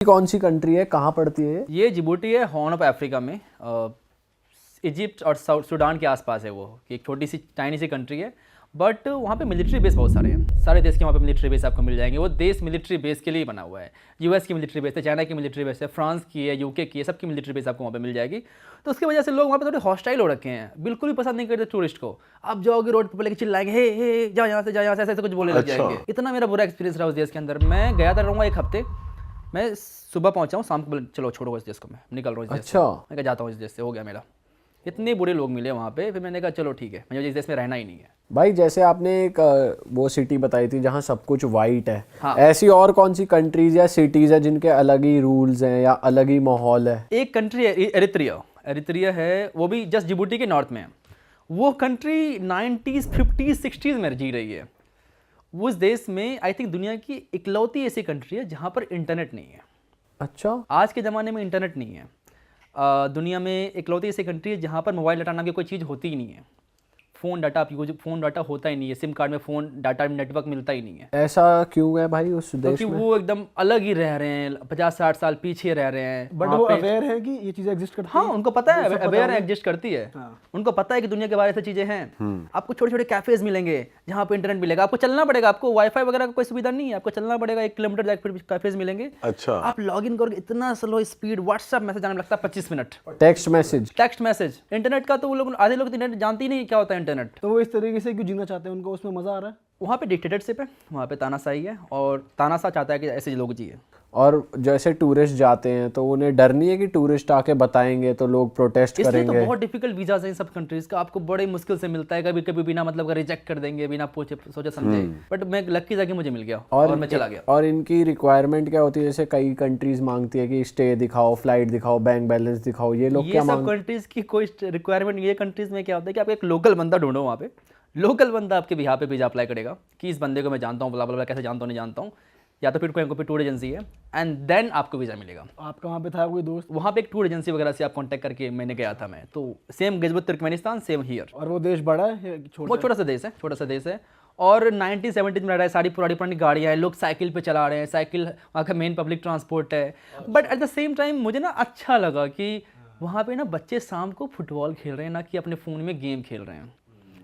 कौन सी कंट्री है, कहाँ पड़ती है ये जिबूटी है, हॉर्न ऑफ अफ्रीका में। इजिप्ट और सूडान के आसपास है वो, कि एक छोटी सी टाइनी सी कंट्री है। बट वहाँ पे मिलिट्री बेस बहुत सारे हैं, सारे देश के वहाँ पे मिलिट्री बेस आपको मिल जाएंगे। वो देश मिलिट्री बेस के लिए बना हुआ है। यूएस की मिलिट्री बेस है, चाइना की मिलिट्री बेस है, फ्रांस की है, यूके की है, सबकी मिलिट्री बेस आपको वहाँ पे मिल जाएगी। तो उसकी वजह से लोग वहाँ पे थोड़े हॉस्टाइल हो रखे हैं, बिल्कुल भी पसंद नहीं करते टूरिस्ट को। आप जाओगे रोड पर लेके चिल्लाएंगे, हे जाओ यहाँ से, जाओ यहाँ से, ऐसे कुछ बोलने लग जाएंगे। इतना मेरा बुरा एक्सपीरियंस रहा उस देश के अंदर। मैं गया था, रहूँगा 1 हफ्ते। मैं सुबह पहुंचा हूँ, शाम को बोले चलो छोड़ो इस देश को, मैं निकल रहा हूँ इस देश से। मैं कहा जाता हूँ इस देश से, हो गया मेरा। इतने बुरे लोग मिले वहाँ पे, फिर मैंने कहा चलो ठीक है, मुझे इस देश में रहना ही नहीं है। भाई? जैसे आपने एक वो सिटी बताई थी जहाँ सब कुछ वाइट है, हाँ। ऐसी और कौन सी कंट्रीज या सिटीज है जिनके अलग ही रूल्स हैं या अलग ही माहौल है? एक कंट्री है एरित्रिया। एरित्रिया है, वो भी जस्ट जिबूटी के नॉर्थ में है। वो कंट्री 90s 50s 60s में जी रही है। उस देश में आई थिंक दुनिया की इकलौती ऐसी कंट्री है जहाँ पर इंटरनेट नहीं है। अच्छा। आज के ज़माने में इंटरनेट नहीं है। दुनिया में इकलौती ऐसी कंट्री है जहाँ पर मोबाइल डाटा नाम की कोई चीज़ होती ही नहीं है। फ़ोन डाटा आप यूज, फ़ोन डाटा होता ही नहीं है, सिम कार्ड में फ़ोन डाटा नेटवर्क मिलता ही नहीं है। ऐसा क्यों है भाई उस देश क्योंकि में? वो एकदम अलग ही रह रहे हैं, 50-60 साल पीछे रह रहे हैं। बट वो अवेयर है कि ये चीजें एग्जिस्ट करती हाँ, हैं। उनको पता है, अवेयर एग्जिस्ट करती है। उनको पता है कि दुनिया के बारे में चीज़ें हैं। आपको छोटे छोटे कैफेज मिलेंगे जहाँ पे इंटरनेट मिलेगा। आपको चलना पड़ेगा, आपको वाईफाई वगैरह का कोई सुविधा नहीं है, आपको चलना पड़ेगा 1 किलोमीटर जाकर फिर कैफेज मिलेंगे। अच्छा। आप लॉग इन करोगे, इतना स्लो स्पीड, व्हाट्सएप मैसेज आने में लगता है 25 मिनट। टेक्स्ट मैसेज इंटरनेट का तो वो लोग, आधे लोग इंटरनेट जानते ही नहीं क्या होता है इंटरनेट। तो वो इस तरीके से क्यों जीना चाहते हैं, उनको उसमें मजा आ रहा है? वहाँ पे डिक्टेटरशिप है, वहाँ पे तानाशाही है, और तानाशाह चाहता है कि ऐसे लोग जिए। और जैसे टूरिस्ट जाते हैं तो उन्हें डर नहीं है कि टूरिस्ट आके बताएंगे तो लोग प्रोटेस्ट इसलिए करेंगे? तो बहुत डिफिकल्ट वीजाज हैं इन सब कंट्रीज का। आपको बड़े मुश्किल से मिलता है, कभी कभी बिना मतलब का रिजेक्ट कर देंगे, बिना पूछे सोचे समझे। बट मैं लकी जाके मुझे मिल गया और मैं चला गया। और इनकी रिक्वायरमेंट क्या होती है? जैसे कई कंट्रीज मांगती है कि स्टे दिखाओ, फ्लाइट दिखाओ, बैंक बैलेंस दिखाओ, ये लोग क्या सब कंट्रीज की कोई रिक्वायरमेंट, ये कंट्रीज में क्या होता है कि आप एक लोकल बंदा ढूंढो। वहाँ पे लोकल बंदा आपके बिहार पे वीजा अप्लाई करेगा कि इस बंदे को मैं जानता हूँ, ब्ला कैसे जानता हूँ नहीं जानता हूँ, या तो फिर कोई टूर एजेंसी है, एंड देन आपको वीज़ा मिलेगा। आपका वहाँ पे था कोई दोस्त? वहाँ पे एक टूर एजेंसी वगैरह से आप कांटेक्ट करके मैंने गया था मैं। तो same Gilgit Turkmenistan, same here. और वो देश बड़ा है वो छोटा सा देश है, छोटा सा देश है। और 1970 में रह रहा है, सारी पुरानी गाड़ियाँ हैं, लोग साइकिल पे चला रहे हैं, साइकिल वहाँ का मेन पब्लिक ट्रांसपोर्ट है। But at the same time मुझे ना अच्छा लगा कि वहाँ पे ना बच्चे शाम को फुटबॉल खेल रहे हैं, ना कि अपने फ़ोन में गेम खेल रहे हैं।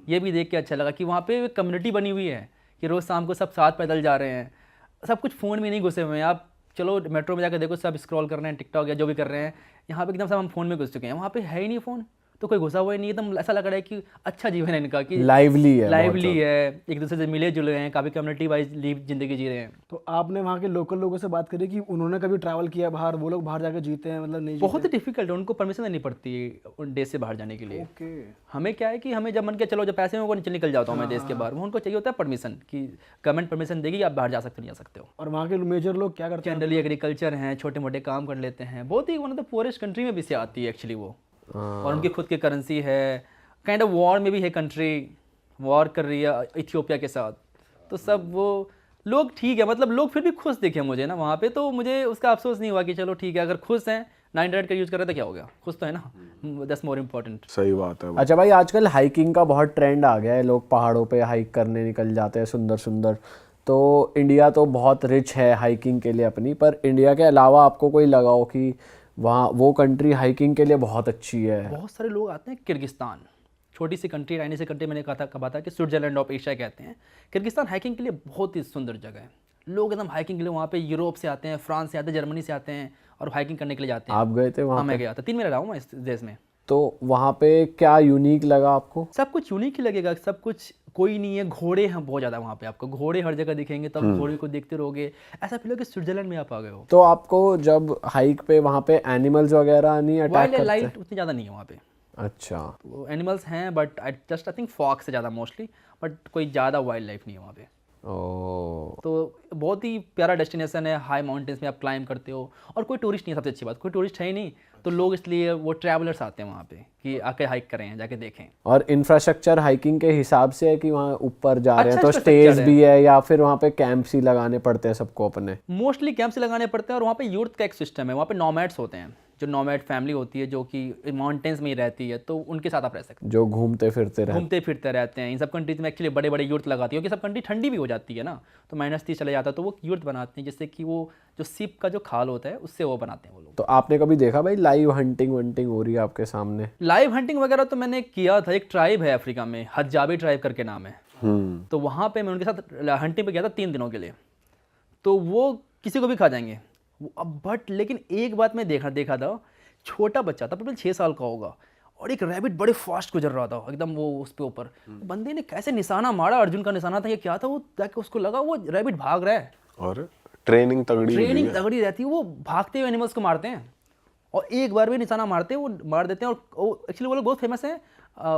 ये भी देख के अच्छा लगा कि वहाँ पे कम्युनिटी बनी हुई है कि रोज़ शाम को सब साथ पैदल जा रहे हैं, सब कुछ फ़ोन में नहीं घुसे हुए हैं। आप चलो मेट्रो में जाकर देखो, सब स्क्रॉल कर रहे हैं, टिकटॉक या जो भी कर रहे हैं। यहाँ पे एकदम सब हम फ़ोन में घुस चुके हैं, वहाँ पे है ही नहीं फ़ोन, तो कोई घुसा हुआ ही नहीं। एकदम ऐसा लग रहा है कि अच्छा जीवन है इनका, कि लाइवली है, एक दूसरे से मिले जुले हैं, काफ़ी कम्युनिटी वाइज ज़िंदगी जी रहे हैं। तो आपने वहाँ के लोकल लोगों से बात करी कि उन्होंने कभी ट्रैवल किया बाहर, वो लोग बाहर जाकर जीते हैं मतलब नहीं? बहुत ही डिफिकल्ट है, उनको परमिशन देनी पड़ती है उन देश से बाहर जाने के लिए। ओके। हमें क्या है कि हमें जब मन के चलो, जब पैसे में वो निकल जाता हूँ मैं देश के बाहर, वो उनको चाहिए होता है परमिशन, कि गवर्नमेंट परमिशन देगी आप बाहर जा सकते नहीं जा सकते हो। और वहाँ के मेजर लोग क्या करते हैं? जनरली एग्रीकल्चर हैं, छोटे मोटे काम कर लेते हैं। बहुत ही one of the poorest country में भी से आती है एक्चुअली वो। और उनकी खुद की करेंसी है, काइंड ऑफ वॉर में भी है कंट्री, वॉर कर रही है इथियोपिया के साथ। तो सब वो लोग ठीक है, मतलब लोग फिर भी खुश दिखे मुझे ना वहाँ पे। तो मुझे उसका अफसोस नहीं हुआ कि चलो ठीक है, अगर खुश हैं, 9 का यूज़ कर रहे तो क्या हो गया, खुश तो है ना, दैट्स मोर इम्पोर्टेंट। सही बात है। अच्छा भाई, आजकल हाइकिंग का बहुत ट्रेंड आ गया है, लोग पहाड़ों पे हाइक करने निकल जाते हैं, सुंदर सुंदर। तो इंडिया तो बहुत रिच है हाइकिंग के लिए अपनी, पर इंडिया के अलावा आपको कोई लगाओ कि वहाँ वो कंट्री हाइकिंग के लिए बहुत अच्छी है? बहुत सारे लोग आते हैं। किर्गिस्तान, छोटी सी कंट्री, राइनी सी कंट्री, मैंने कहा था कि स्विट्जरलैंड ऑफ एशिया कहते हैं। किर्गिस्तान हाइकिंग के लिए बहुत ही सुंदर जगह है। लोग एकदम हाइकिंग के लिए वहाँ पे यूरोप से आते हैं, फ्रांस से आते हैं, जर्मनी से आते हैं और हाइकिंग करने के लिए जाते हैं। आप गए थे वहाँ? मैं गया था, 3 महीने रहा हूँ मैं इस देश में। तो वहाँ पे क्या यूनिक लगा आपको? सब कुछ यूनिक ही लगेगा, सब कुछ कोई नहीं है। घोड़े हैं बहुत ज़्यादा वहाँ पे, आपको घोड़े हर जगह दिखेंगे, तब घोड़े को देखते रहोगे, ऐसा फील हो कि स्विट्जरलैंड में आप आ गए हो। तो आपको जब हाइक पे वहाँ पे एनिमल्स वगैरह नहीं अटैक वाइल्ड करते? लाइफ उतनी ज़्यादा नहीं है वहाँ पे। अच्छा। तो एनिमल्स हैं बट आई थिंक फॉक्स से ज़्यादा मोस्टली, बट कोई ज़्यादा वाइल्ड लाइफ नहीं है वहाँ पे। ओह। तो बहुत ही प्यारा डेस्टिनेशन है, हाई माउंटेन्स में आप क्लाइंब करते हो, और कोई टूरिस्ट नहीं है। सबसे अच्छी बात, कोई टूरिस्ट है ही नहीं, तो लोग इसलिए वो ट्रैवलर्स आते हैं वहाँ पे कि आके हाइक करें, जाके देखें। और इंफ्रास्ट्रक्चर हाइकिंग के हिसाब से है कि वहाँ ऊपर जा रहे हैं अच्छा तो स्टेज भी है, या फिर वहाँ पे कैंप्स ही लगाने पड़ते हैं सबको अपने? मोस्टली कैंप से लगाने पड़ते हैं, और वहाँ पे यूथ का एक सिस्टम है, वहाँ पे नॉमैड्स होते हैं। जो नॉमैड फैमिली होती है जो कि माउंटेन्स में ही रहती है, तो उनके साथ आप रह सकते जो घूमते फिरते हैं, रहे। घूमते फिरते रहते हैं। इन सब कंट्रीज में एक्चुअली बड़े बड़े यूर्ट लगाती है, क्योंकि सब कंट्री ठंडी भी हो जाती है ना, तो -30 चले जाता है, तो वो यूर्ट बनाते हैं जिससे कि वो जो सिप का जो खाल होता है उससे वो बनाते हैं वो लोग। तो आपने कभी देखा भाई लाइव हंटिंग वंटिंग हो रही है आपके सामने? लाइव हंटिंग वगैरह तो मैंने किया था। एक ट्राइब है अफ्रीका में, हजाबी ट्राइब करके नाम है, तो वहाँ पे मैं उनके साथ हंटिंग पे गया था 3 दिनों के लिए। तो वो किसी को भी खा जाएंगे बट लेकिन एक बात मैं देखा था, छोटा बच्चा था, 6 साल का होगा, और एक रैबिट बड़े फास्ट गुजर रहा था एकदम वो उस पे ऊपर। बंदे ने कैसे निशाना मारा, अर्जुन का निशाना था, ये क्या था, वो जाके उसको लगा वो रैबिट भाग रहा है। और ट्रेनिंग तगड़ी रहती है, वो भागते हुए एनिमल्स को मारते हैं और एक बार भी निशाना मारते हैं वो मार देते हैं। और एक्चुअली वो लोग बहुत फेमस हैं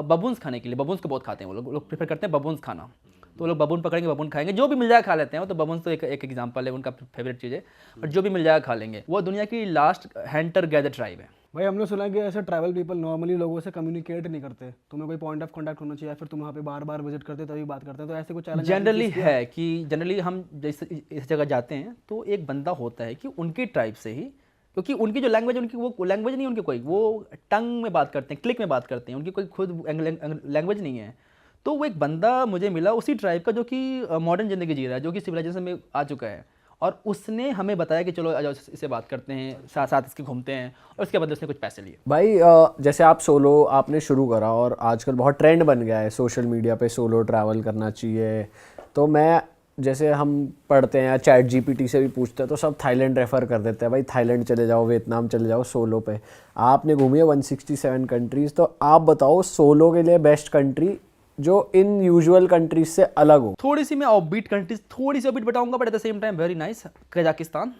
बबून्स खाने के लिए, बबून्स को बहुत खाते हैं वो लोग प्रेफर करते हैं बबून्स खाना। तो वो लोग बबून पकड़ेंगे, बबून खाएंगे, जो भी मिल जाए खा लेते हैं वो। तो बबून्स तो एक एग्जांपल है, उनका फेवरेट चीज़ है, और जो भी मिल जाए खा लेंगे। वो दुनिया की लास्ट हंटर गैदर ट्राइब है। भाई हमने सुना है कि ऐसे ट्रैवल पीपल नॉर्मली लोगों से कम्युनिकेट नहीं करते, तुम्हें कोई पॉइंट ऑफ कांटेक्ट होना चाहिए, फिर तुम वहाँ पे बार बार विजिट करते तभी बात करते हैं, तो ऐसे कुछ चैलेंज जनरली है कि जनरली हम जैसे इस जगह जाते हैं तो एक बंदा होता है कि उनकी ट्राइब से ही, क्योंकि उनकी जो लैंग्वेज, उनकी वो लैंग्वेज नहीं है उनकी कोई, वो टंग में बात करते हैं, क्लिक में बात करते हैं, उनकी कोई खुद लैंग्वेज नहीं है। तो वो एक बंदा मुझे मिला उसी ट्राइब का जो कि मॉडर्न ज़िंदगी जी रहा है, जो कि सिविलाइजेशन में आ चुका है, और उसने हमें बताया कि चलो आ जाओ इससे बात करते हैं, साथ साथ इसके घूमते हैं, और उसके बाद उसने कुछ पैसे लिए। भाई जैसे आप सोलो आपने शुरू करा और आजकल बहुत ट्रेंड बन गया है सोशल मीडिया पे सोलो ट्रैवल करना चाहिए, तो मैं जैसे हम पढ़ते हैं या चैट जीपीटी से भी पूछते हैं तो सब थाईलैंड रेफ़र कर देते हैं, भाई थाईलैंड चले जाओ, वियतनाम चले जाओ सोलो पे। आपने घूमी है 167 कंट्रीज़, तो आप बताओ सोलो के लिए बेस्ट कंट्री जो इन यूजुअल कंट्रीज से अलग हो। थोड़ी सी मैं ऑफबीट कंट्रीज थोड़ी सी ऑफबीट बताऊंगा, but at the same time very nice. Kazakhstan,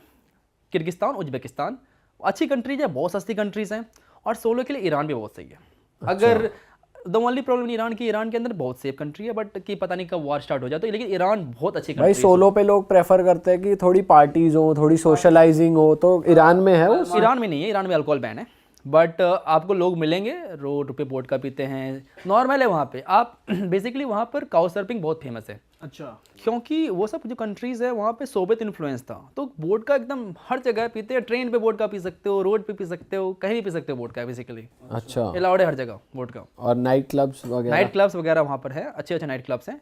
Kyrgyzstan, Uzbekistan अच्छी कंट्रीज है, बहुत सस्ती कंट्रीज हैं, और सोलो के लिए ईरान भी बहुत सही है। अगर द ओनली प्रॉब्लम ईरान की, ईरान के अंदर बहुत सेफ कंट्री है, बट कि पता नहीं कब वॉर स्टार्ट हो जाए, तो लेकिन ईरान बहुत अच्छी कंट्री भाई है। सोलो पे लोग प्रेफर करते हैं कि थोड़ी पार्टीज हो, थोड़ी सोशलाइजिंग हो, तो ईरान में है वो? ईरान में नहीं है, ईरान में अल्कोहल बैन है, बट आपको लोग मिलेंगे रोड पे वोडका पीते हैं, नॉर्मल है वहाँ पे। आप बेसिकली वहाँ पर काउ सर्फिंग बहुत फेमस है। अच्छा, क्योंकि वो सब जो कंट्रीज़ है वहाँ पे सोवियत इन्फ्लुएंस था, तो वोडका एकदम हर जगह पीते हैं। ट्रेन पे वोडका पी सकते हो, रोड पे पी सकते हो, कहीं भी पी सकते हो वोडका, बेसिकली अच्छा, अलाउड है हर जगह वोडका। और नाइट क्लब्स वगैरह? नाइट क्लब्स वगैरह वहाँ पर है, अच्छे अच्छे नाइट क्लब्स हैं।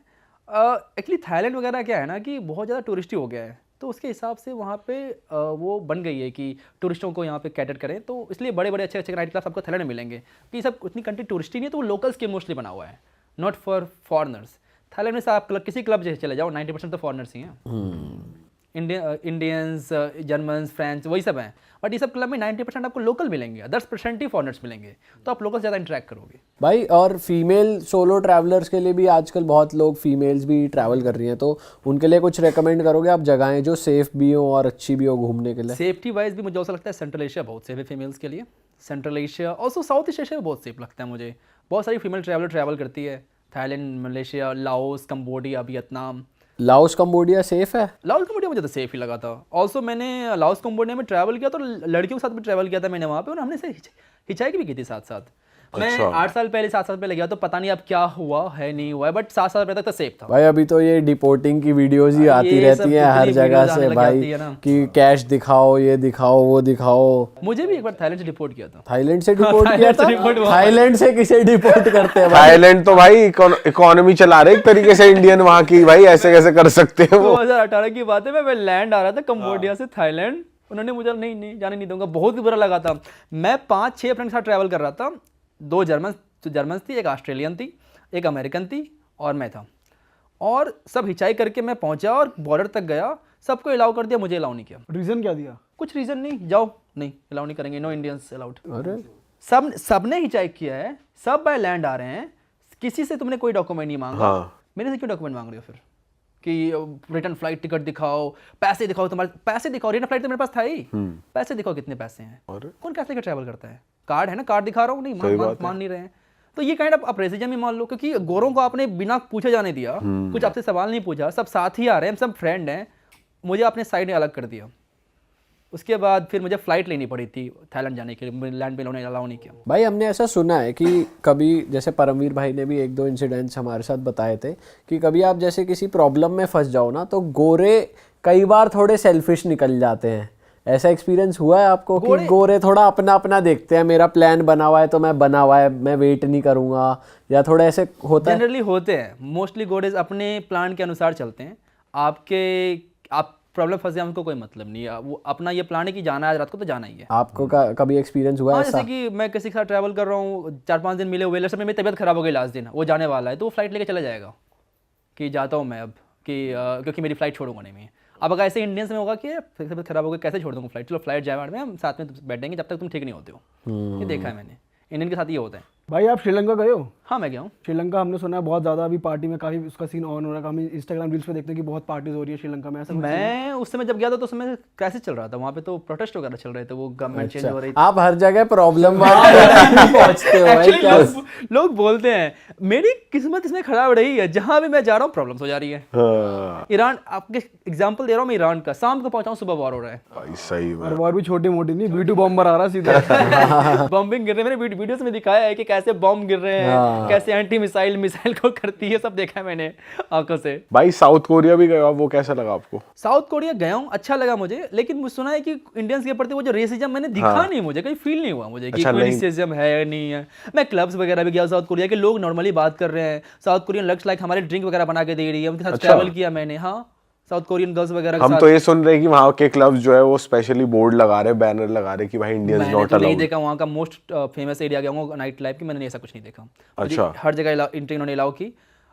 एक्चुअली थाईलैंड वगैरह क्या है ना कि बहुत ज़्यादा टूरिस्टी हो गया है, तो उसके हिसाब से वहाँ पे वो बन गई है कि टूरिस्टों को यहाँ पे कैटर करें, तो इसलिए बड़े बड़े अच्छे अच्छे नाइट क्लब्स आपको थाईलैंड में मिलेंगे। कि सब उतनी कंट्री टूरिस्टी नहीं है, तो वो लोकल्स के मोस्टली बना हुआ है, नॉट फॉर फॉरनर्स। थाईलैंड में आप किसी क्लब जैसे चले जाओ 90% तो फॉरनर्स ही हैं। इंडियंस, जर्मन्स, फ्रेंच वही सब हैं, बट ये सब क्लब में 90% आपको लोकल मिलेंगे, 10% ही फॉरनर्स मिलेंगे, तो आप लोकल ज़्यादा इंटरेक्ट करोगे। भाई और फीमेल सोलो ट्रैवलर्स के लिए भी आजकल बहुत लोग फीमेल्स भी ट्रैवल कर रही हैं, तो उनके लिए कुछ रेकमेंड करोगे आप जगहें जो सेफ भी हो और अच्छी भी हो घूमने के लिए? सेफ्टी वाइज भी मुझे ऐसा लगता है सेंट्रल एशिया बहुत सेफ है फीमेल्स के लिए। Central Asia also south east Asia बहुत सेफ लगता है मुझे। बहुत सारी फीमेल ट्रैवल करती है, Thailand, Malaysia, Laos, Cambodia, Vietnam. Laos Cambodia safe है? लाओस कंबोडिया मुझे तो सेफ ही लगा था। ऑल्सो मैंने लाओस कंबोडिया में ट्रैवल किया, तो लड़कियों के साथ भी ट्रैवल किया था मैंने वहाँ पे, और हमने से हिचाइक भी की थी साथ साथ। मैं 8 साल पहले 7 साल पहले गया, तो पता नहीं अब क्या हुआ है नहीं हुआ है, बट 7 साल पहले तक तो सेफ था। भाई अभी तो ये डिपोर्टिंग की वीडियोस ही आती रहती हैं हर जगह से भाई, कि कैश दिखाओ, ये दिखाओ, वो दिखाओ। मुझे भी एक बार थाईलैंड से डिपोर्ट किया था। थाईलैंड से डिपोर्ट किया था? थाईलैंड से किसे डिपोर्ट करते हैं? थाईलैंड तो भाई इकोनॉमी चला रहे एक तरीके से इंडियन वहाँ की, भाई ऐसे कैसे कर सकते हैं वो। 2018 की बात है, मैं लैंड आ रहा था कंबोडिया से थाईलैंड, उन्होंने मुझे नहीं जाने नहीं दूंगा, बहुत ही बुरा लगा था। मैं 5-6 फ्रेंड के साथ ट्रैवल कर रहा था, 2 जर्मन थी, एक ऑस्ट्रेलियन थी, एक अमेरिकन थी, और मैं था। और सब हिचाई करके मैं पहुंचा और बॉर्डर तक गया, सबको अलाउ कर दिया, मुझे अलाउ नहीं किया। रीजन क्या दिया? कुछ रीजन नहीं, जाओ, नहीं अलाउ नहीं करेंगे, नो इंडियंस अलाउड। अरे सबने हिचाई किया है, सब बाय लैंड आ रहे हैं, किसी से तुमने कोई डॉक्यूमेंट नहीं मांगा। मेरे से क्यों डॉक्यूमेंट मांग रहे हो फिर कि रिटर्न फ्लाइट टिकट दिखाओ, पैसे दिखाओ, तुम्हारे पैसे दिखाओ। रिटर्न फ्लाइट तो मेरे पास था ही, पैसे दिखाओ कितने पैसे हैं। कौन कैसे लेकर ट्रैवल करता है? कार्ड है ना, कार्ड दिखा रहा हूँ, नहीं मान नहीं रहे हैं, तो ये काइंड ऑफ रेसिज्म ही मान लो, क्योंकि गोरों को आपने बिना पूछे जाने दिया, कुछ आपसे सवाल नहीं पूछा, सब साथ ही आ रहे हैं, सब फ्रेंड हैं, मुझे आपने साइड में अलग कर दिया। उसके बाद फिर मुझे फ्लाइट लेनी पड़ी थी थाईलैंड जाने के लिए, लैंड पे अलाउ नहीं किया। भाई हमने ऐसा सुना है कि कभी जैसे परमवीर भाई ने भी 1-2 इंसिडेंट्स हमारे साथ बताए थे कि कभी आप जैसे किसी प्रॉब्लम में फंस जाओ ना, तो गोरे कई बार थोड़े सेल्फिश निकल जाते हैं ऐसा एक्सपीरियंस हुआ है आपको कि गोरे थोड़ा अपना अपना देखते हैं, मेरा प्लान बना हुआ है तो मैं बना हुआ है, मैं वेट नहीं करूंगा, या थोड़ा ऐसे होता है? जनरली होते हैं, मोस्टली गोरेज अपने प्लान के अनुसार चलते हैं। आप प्रॉब्लम फंसे हैं, उनको कोई मतलब नहीं है, वो अपना ये प्लान है कि जाना है आज रात को तो जाना ही है। आपको कभी एक्सपीरियंस हुआ है हाँ, ऐसा? जैसे कि मैं किसी के साथ ट्रैवल कर रहा हूँ, 4-5 दिन मिले हुए, लास्ट में मेरी तबीयत खराब हो गई, लास्ट दिन वो जाने वाला है तो वो फ्लाइट लेके चला जाएगा कि जाता हूँ मैं अब, कि क्योंकि मेरी फ्लाइट छोड़ूंगा नहीं मैं। अब अगर ऐसे इंडियंस में होगा कि तबीयत खराब हो गई, कैसे छोड़ दूँगा फ्लाइट, चलो फ्लाइट जाए में, हम साथ में बैठेंगे जब तक तुम ठीक नहीं होते हो। ये देखा है मैंने, इंडियन के साथ ये होता है। भाई आप श्रीलंका गए हो? हाँ, मैं गया हूँ। श्रीलंका हमने सुना है बहुत ज़्यादा अभी पार्टी में काफ़ी उसका सीन ऑन हो रहा है, हम इंस्टाग्राम रील्स पे देखते हैं कि बहुत पार्टीज हो रही है श्रीलंका में, ऐसा कुछ? मैं उस समय जब गया था तो उस समय क्राइसिस चल रहा था वहाँ पे, तो प्रोटेस्ट वगैरह चल रहे थे, वो गवर्नमेंट चेंज हो रही थी। आप हर जगह प्रॉब्लम पहुंचते हो भाई, Actually, क्या? लोग बोलते हैं मेरी किस्मत इसमें खराब रही है, जहाँ भी मैं जा रहा हूँ प्रॉब्लम्स हो जा रही है। हाँ ईरान, आपके एग्जांपल दे रहा हूँ मैं ईरान का, शाम को पहुंचा हूँ, सुबह वॉर हो रहा है। भाई सही में और वो भी छोटी मोटी नहीं, B2 बॉम्बर आ रहा है सीधे। बॉम्बिंग गिर रहे हैं, मैंने वीडियोस में दिखाया है कि कैसे बॉम्ब गिर रहे हैं, कैसे एंटी मिसाइल को करती है, सब देखा है मैंने आंखों से। भाई साउथ कोरिया भी गए हो आप, वो कैसा लगा आपको? साउथ कोरिया गया हूँ, अच्छा लगा मुझे, लेकिन मुझे सुना है कि इंडियंस के प्रति वो जो रेसिज्म मैंने दिखा नहीं, मुझे कहीं फील नहीं हुआ मुझे कि अच्छा, कोई नहीं। रेसिज्म है या नहीं है। मैं क्लब्स वगैरह भी गया साउथ कोरिया के, लोग नॉर्मली बात कर रहे हैं, साउथ कोरियन लग्स लाइक हमारे ड्रिंक वगैरह बना के दे रही है, उनके साथ अच्छा। ट्रैवल किया मैंने। हाँ, साउथ कोरियन गर्ल्स वगैरह के हम साथ। तो ये सुन रहे हैं कि वहाँ के क्लब्स जो है वो स्पेशली बोर्ड लगा रहे, बैनर लगा रहे कि भाई इंडियंस मैंने नॉट तो नहीं अलाउड। देखा वहाँ का मोस्ट फेमस एरिया गया हूँ नाइट लाइफ की, मैंने ऐसा कुछ नहीं देखा। अच्छा। मुझे हर जगह एंट्री इन्होंने अलाउ की।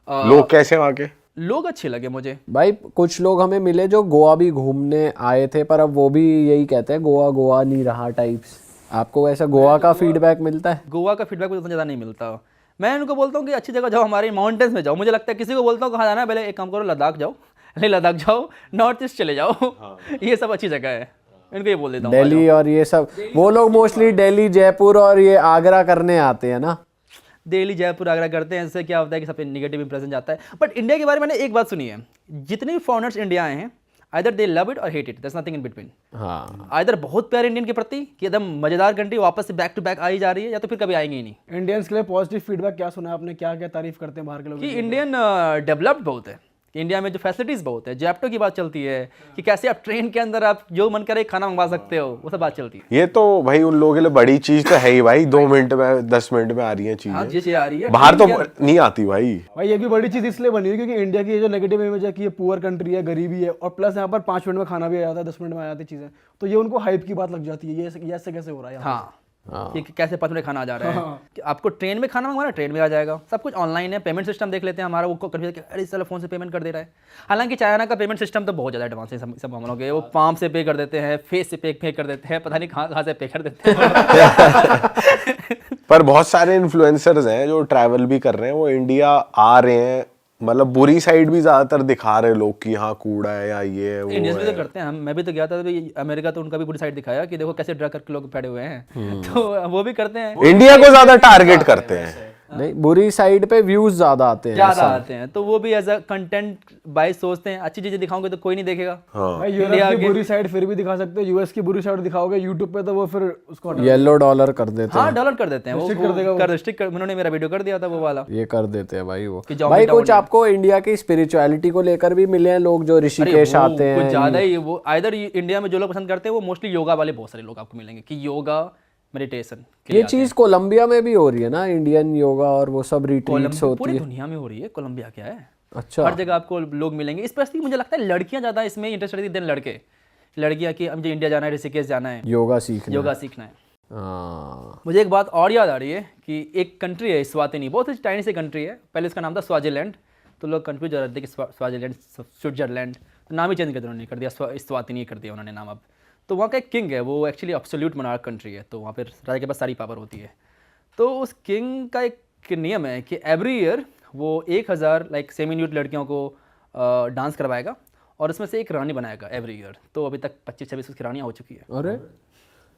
लोग कैसे वहाँ के? लोग अच्छे लगे मुझे। भाई कुछ लोग हमें मिले जो गोवा भी घूमने आए थे, पर अब वो भी यही कहते हैं गोवा नहीं रहा टाइप्स। आपको ऐसा गोवा का फीडबैक मिलता है? गोवा का फीडबैक मुझे उतना ज़्यादा नहीं मिलता। मैं उनको बोलता हूँ कि अच्छी जगह जाओ, हमारे माउंटेन्स में जाओ। मुझे लगता है किसी को बोलता हूँ कहाँ जाना है, पहले एक काम करो लद्दाख जाओ, नहीं लद्दाख जाओ, नॉर्थ ईस्ट चले जाओ, ये सब अच्छी जगह है, इनको ये बोल देता हूँ। दिल्ली और ये सब, वो लोग मोस्टली दिल्ली जयपुर और ये आगरा करने आते हैं ना। दिल्ली जयपुर आगरा करते हैं, इससे क्या होता है कि सब पे नेगेटिव इंप्रेशन जाता है। बट इंडिया के बारे में मैंने एक बात सुनी है, जितने भी फॉरेनर्स इंडिया आए हैं, आइदर दे लव इट और hate it, there is nothing in between. हाँ, आइदर बहुत प्यार इंडियन के प्रति कि एकदम मजेदार कंट्री वापस से बैक टू बैक आई जा रही है, या तो फिर कभी आएंगे ही नहीं। इंडियंस के लिए पॉजिटिव फीडबैक क्या सुना आपने, क्या क्या तारीफ करते हैं बाहर के लोग? कि इंडियन डेवलप्ड बहुत है, कि इंडिया में जो फैसिलिटीज़ बहुत है, जैप्टो की बात चलती है कि कैसे आप ट्रेन के अंदर आप जो मन करे खाना मंगवा सकते हो, वो सब बात चलती है। ये तो भाई उन लोगों के लिए बड़ी चीज तो है ही भाई, 2 मिनट में 10 मिनट में आ रही है हाँ, चीजें, ये आ रही है बाहर तो नहीं आती भाई। भाई ये भी बड़ी चीज़ इसलिए बनी है क्योंकि इंडिया की ये जो नेगेटिव इमेज है कि ये पुअर कंट्री है, गरीबी है, और प्लस यहाँ पर 5 मिनट में खाना भी आ जाता है, 10 मिनट में आ जाती चीज़ें, तो ये उनको हाइप की बात लग जाती है। ये ऐसे कैसे हो रहा है यहाँ? हाँ, कि कैसे 5 मिनट खाना आ जा रहा है, कि आपको ट्रेन में खाना मंगवाना ट्रेन में आ जाएगा, सब कुछ ऑनलाइन है। पेमेंट सिस्टम देख लेते हैं हमारा, वो कन्फ्यूज अरे चलो फोन से पेमेंट कर दे रहा है। हालांकि चाइना का पेमेंट सिस्टम तो बहुत ज़्यादा एडवांस है, सब हम लोग वो पाम से पे कर देते हैं, फेस से पे कर देते हैं, पता नहीं कहाँ से पे कर देते हैं। पर बहुत सारे इन्फ्लुएंसर्स हैं जो ट्रैवल भी कर रहे हैं, वो इंडिया आ रहे हैं, मतलब बुरी साइड भी ज्यादातर दिखा रहे हैं लोग कि यहाँ कूड़ा है या ये है वो इंडियंस भी है। तो करते हैं, मैं भी तो गया था तो अमेरिका, तो उनका भी बुरी साइड दिखाया कि देखो कैसे ड्रग करके लोग पड़े हुए हैं, तो वो भी करते हैं। इंडिया को ज्यादा टारगेट करते हैं। नहीं, बुरी साइड पे व्यूज ज्यादा आते हैं। ज़्यादा आते हैं, तो वो भी एज अ कंटेंट बाय सोचते हैं, अच्छी चीज़ें दिखाओगे तो कोई नहीं देखेगा। भाई यूरोप की बुरी साइड फिर भी दिखा सकते हो, यूएस की बुरी साइड दिखाओगे यूट्यूब पे तो वो फिर उसको हटा येलो डॉलर कर देते हैं। हाँ, डाउनलोड कर देते हैं, वो कर देगा वो। कर रिस्ट्रिक्ट कर, उन्होंने मेरा वीडियो कर दिया था वो वाला। ये कर देते हैं भाई वो। कि जाओ भाई डाउन कुछ आपको इंडिया की स्पिरिचुअलिटी को लेकर भी मिले हैं लोग जो ऋषिकेश आते हैं? कुछ ज़्यादा ही वो आइदर इंडिया में जो लोग पसंद करते हैं वो मोस्टली योगा वाले बहुत सारे लोग आपको मिलेंगे, कि योगा मेडिटेशन के ये लिए आते चीज कोलंबिया में भी हो रही है ना, इंडियन योगा और वो सब रिट्रीट्स कोलंबिया होती पूरी है। दुनिया में हो रही है, कोलंबिया क्या है, अच्छा, हर जगह आपको लोग मिलेंगे। स्पेशली मुझे लगता है लड़कियां ज़्यादा इसमें इंटरेस्टेड थी देन लड़के। लड़कियां कि मुझे इंडिया जाना है, ऋषिकेश जाना है, योगा सीखना। योगा सीखना है। हाँ, मुझे एक बात और याद आ रही है कि एक कंट्री है स्वातिनी, बहुत ही टाइनी सी कंट्री है, पहले इसका नाम था स्वाजिलैंड, तो लोग कंफ्यूज हो रहे थे कि स्वाजिलैंड स्विट्जरलैंड, तो नाम ही चेंज कर दिया उन्होंने, कर दिया स्वातिनी कर दिया उन्होंने नाम अब। तो वहाँ का एक किंग है, वो एक्चुअली एब्सोल्यूट मोनार्क कंट्री है, तो वहाँ पर राजा के पास सारी पावर होती है। तो उस किंग का एक नियम है कि एवरी ईयर वो 1000 लाइक सेमी न्यूड लड़कियों को डांस करवाएगा और उसमें से एक रानी बनाएगा एवरी ईयर। तो अभी तक 25-26 उसकी रानियाँ हो चुकी है। अरे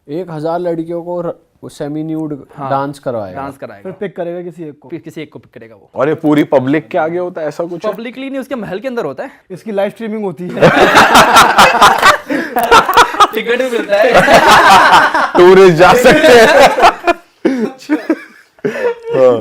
1000 लड़कियों को सेमी न्यूड डांस करवाएगा? डांस कराएगा, फिर पिक करेगा किसी एक को। फिर किसी एक को पिक करेगा वो। और ये पूरी पब्लिक के आगे होता है ऐसा कुछ है? पब्लिकली नहीं, उसके महल के अंदर होता है, इसकी लाइव स्ट्रीमिंग होती है। टिकट भी मिलता है। टूरिस्ट जा सकते हैं।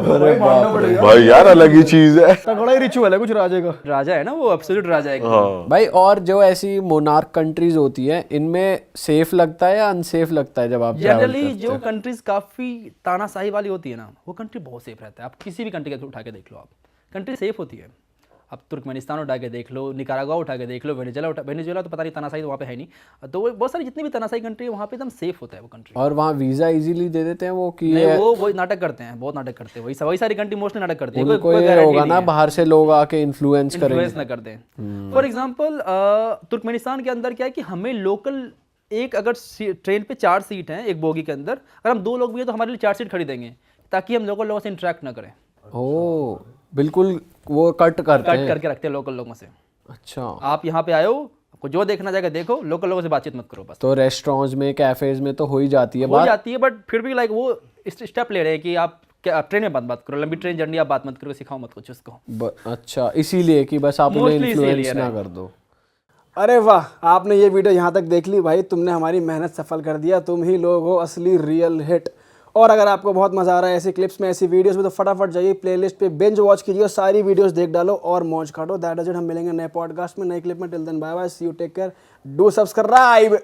भाई मानना बोले भाई यार अलग ही चीज है। तगड़ा ही रिचुअल है कुछ राजे का। राजा है ना वो, एब्सोल्यूट राजा है। हाँ भाई और जो ऐसी मोनार्क कंट्रीज होती है इनमें सेफ लगता है या अनसेफ लगता है जब आप travel जनरली करते जो हैं? कंट्रीज काफ़ी तानाशाही वाली होती है ना, वो कंट्री बहुत सेफ रहता है। आप किसी भी कंट्री का उठा के देख लो, आप कंट्री सेफ होती है। अब तुर्कमेनिस्तान उठा के देख लो, निकारागुआ उठा के देख लो, वेनेजुएला तो पता नहीं, तानाशाही तो वहाँ पे है नहीं। तो वो बहुत सारी जितनी भी तानाशाही कंट्री है वहाँ पे एकदम सेफ होता है वो कंट्री। और वहाँ वीजा इजीली दे देते हैं वो कि नहीं, वो नाटक करते हैं, बहुत नाटक करते हैं। वही सारी कंट्री मोस्टली नाटक करती है। उनको ये होगा ना बाहर से लोग आके इन्फ्लुएंस करेंगे। इन्फ्लुएंस ना कर दें। फॉर एग्जांपल तुर्कमेनिस्तान के अंदर क्या है कि हमें लोकल एक, अगर ट्रेन पे 4 सीट हैं एक बोगी के अंदर, अगर हम 2 लोग भी हैं तो हमारे लिए 4 सीट खड़ी देंगे ताकि हम लोकल लोगों से इंटरेक्ट ना करें। ओ बिल्कुल, वो कट करते कट हैं। करके रखते हैं लोकल लोगों से। अच्छा, आप यहाँ पे आए हो, आपको जो देखना जाएगा देखो, लोकल लोगों से बातचीत मत करो बस। तो रेस्टोरेंट्स में, कैफेज में तो हो ही जाती है हो बात। जाती है, बट फिर भी लाइक वो स्टेप ले रहे हैं कि आप ट्रेन में बात करो, लंबी ट्रेन जर्नी आप बात मत करो, सिखाओ मत कुछ उसको। अच्छा, इसीलिए कि बस आप उन्हें Mostly इन्फ्लुएंस इसीलिए ना है। कर दो। अरे वाह, आपने ये वीडियो यहाँ तक देख ली भाई, तुमने हमारी मेहनत सफल कर दिया। तुम ही लोग हो असली रियल हिट। और अगर आपको बहुत मजा आ रहा है ऐसी क्लिप्स में, ऐसी वीडियोस में, तो फटाफट जाइए प्लेलिस्ट पे बिंज वॉच कीजिए और सारी वीडियोस देख डालो और मौज काटो। That is it. हम मिलेंगे नए पॉडकास्ट में, नए क्लिप में। Till then bye bye, see you, take care, do subscribe.